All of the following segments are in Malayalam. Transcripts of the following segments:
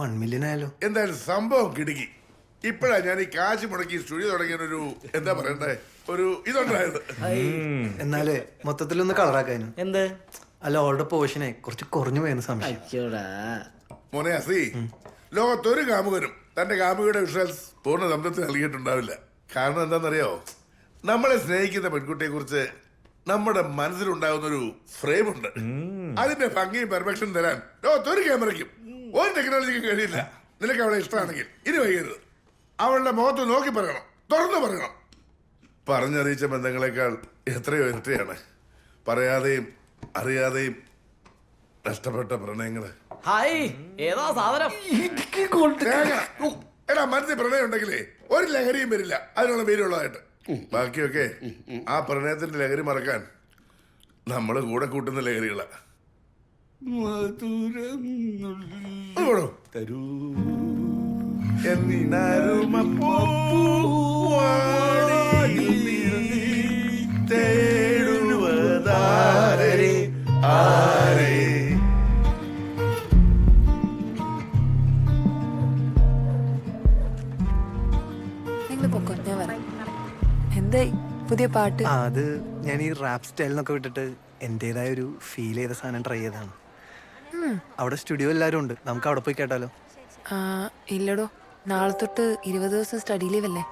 1 million ആയാലോ? എന്തായാലും സംഭവം കിടുക്കി. ഇപ്പഴാ ഞാൻ ഈ കാശ് മുടക്കി സ്റ്റുഡിയോ തുടങ്ങിയൊരു എന്താ പറയണ്ടേ ഒരു ഇതുണ്ടായത്. എന്നാലേ മൊത്തത്തിലൊന്ന് കളറാക്കാനും. എന്ത്? അല്ല, ഓളുടെ പോർഷനെ കുറച്ച് കുറഞ്ഞു പോയെന്ന് സംശയം. മോനെ അസി, ലോകത്തൊരു കാമുകനും തന്റെ കാമുകയുടെ വിഷ്വൽസ് പൂർണ്ണ സംതൃപ്തി നൽകിയിട്ടുണ്ടാവില്ല. കാരണം എന്താണെന്നറിയോ, നമ്മളെ സ്നേഹിക്കുന്ന പെൺകുട്ടിയെ കുറിച്ച് നമ്മുടെ മനസ്സിലുണ്ടാകുന്നൊരു ഫ്രെയിമുണ്ട്. അതിന്റെ ഭംഗിയും പെർഫെക്ഷൻ തരാൻ ലോകത്തൊരു ക്യാമറയ്ക്കും ഒരു ടെക്നോളജിക്കും കഴിയില്ല. നിനക്ക് അവളെ ഇഷ്ടമാണെങ്കിൽ ഇനി വൈകരുത്. അവളുടെ മുഖത്ത് നോക്കി പറയണം, തുറന്നു പറയണം. പറഞ്ഞറിയിച്ച ബന്ധങ്ങളെക്കാൾ എത്രയോ ഇരട്ടിയാണ് പറയാതെയും അറിയാതെയും നഷ്ടപ്പെട്ട പ്രണയങ്ങള്. ഏതാ സാധനം? എടാ, മനസ്സിൽ പ്രണയം ഉണ്ടെങ്കിലേ ഒരു ലഹരിയും വരില്ല അതിനുള്ള പേരുള്ളതായിട്ട്. ബാക്കിയൊക്കെ ആ പ്രണയത്തിന്റെ ലഹരി മറക്കാൻ നമ്മള് കൂടെ കൂട്ടുന്ന ലഹരികളാ. തരൂ തേടുവതാരേ ആരേ. എന്തായി പുതിയ പാട്ട്? അത് ഞാൻ ഈ റാപ്പ് സ്റ്റൈലിനൊക്കെ വിട്ടിട്ട് എന്റേതായ ഒരു ഫീൽ ചെയ്ത സാധനം ട്രൈ ചെയ്തതാണ്. അവിടെ സ്റ്റുഡിയോ എല്ലാരും ഉണ്ട്, നമുക്ക് അവിടെ പോയി കേട്ടാലോ? ഇല്ലടോ, നാളെ തൊട്ട് 20 ദിവസം സ്റ്റഡി ലീവ് അല്ലേ.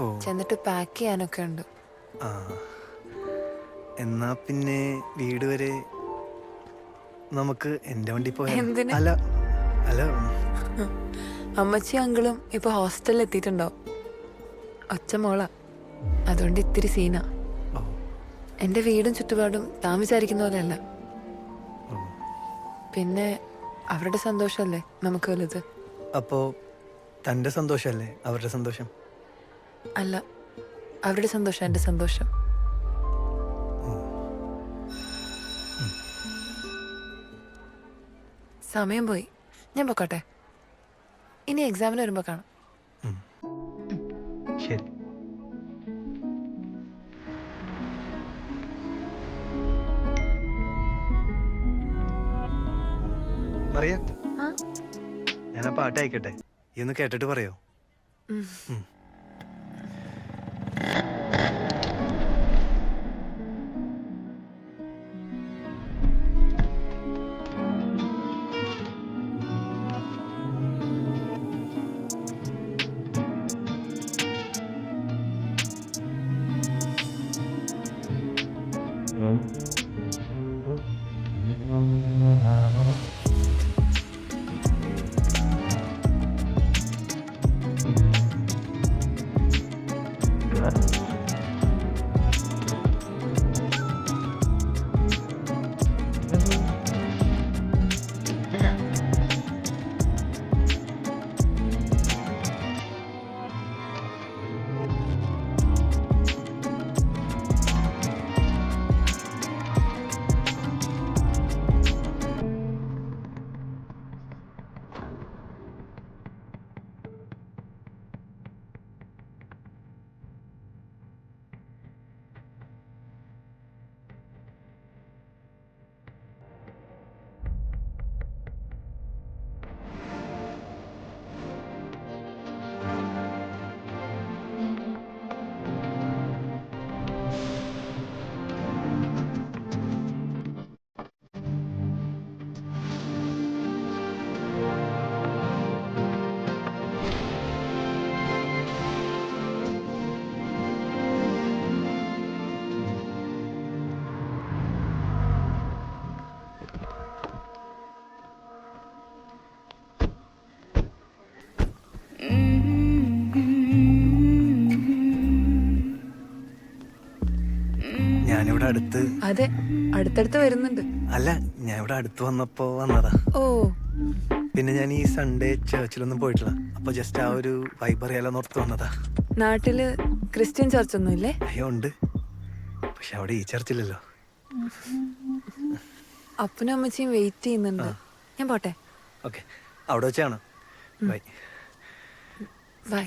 ഓ, ചെന്നിട്ട് പാക്ക് ചെയ്യാനൊക്കെ ഉണ്ട്. ആ എന്നാ പിന്നെ വീട് വരെ നമുക്ക് എന്റെ വണ്ടി പോയാ? എന്തിന്? അല്ല അല്ല, അമ്മച്ചി അങ്കിളും ഇപ്പൊ ഹോസ്റ്റലിൽ എത്തിയിട്ടുണ്ടാവും. ഒച്ച മോളാ, അതുകൊണ്ട് ഇത്തിരി സീനാ. എന്റെ വീടും ചുറ്റുപാടും താൻ വിചാരിക്കുന്ന പോലെയല്ല. പിന്നെ അവരുടെ സന്തോഷമല്ലേ നമുക്ക് വലുത്. അപ്പോ തന്റെ സന്തോഷല്ലേ അവരുടെ സന്തോഷം? അല്ല, അവരുടെ സന്തോഷം എന്റെ സന്തോഷം. സമയം പോയി, ഞാൻ പൊക്കോട്ടെ. ഇനി എക്സാമിന് വരുമ്പോ കാണാം. ശരി. മറിയ, ഞാൻ ആ പാട്ട് അയക്കട്ടെ, ഈ ഒന്ന് കേട്ടിട്ട് പറയോ? ഞാനിവിടെ അടുത്ത്. അതെ, അടുത്തടുത്ത് വരുന്നുണ്ട്. അല്ല, ഞാൻ ഇവിടെ അടുത്ത് വന്നപ്പോ വന്നതാ. ഓ, പിന്നെ ഞാൻ ഈ സൺഡേ ചർച്ചിലൊന്നും പോയിട്ടില്ല, അപ്പൊ ജസ്റ്റ് ആ ഒരു വൈബ് അറിയാലോ ഓർത്ത് വന്നതാ. നാട്ടില് ക്രിസ്ത്യൻ ചർച്ച് ഒന്നും ഇല്ലേ? അയ്യോ ഉണ്ട്, പക്ഷെ അവിടെ ഈ ചർച്ചില്ലല്ലോ. അപ്പനും അമ്മച്ചിയും വെയിറ്റ് ചെയ്യുന്നുണ്ട്, ഞാൻ പോട്ടെ. ഓക്കെ, അവിടെ വെച്ചാണ്. ബൈ. ബൈ.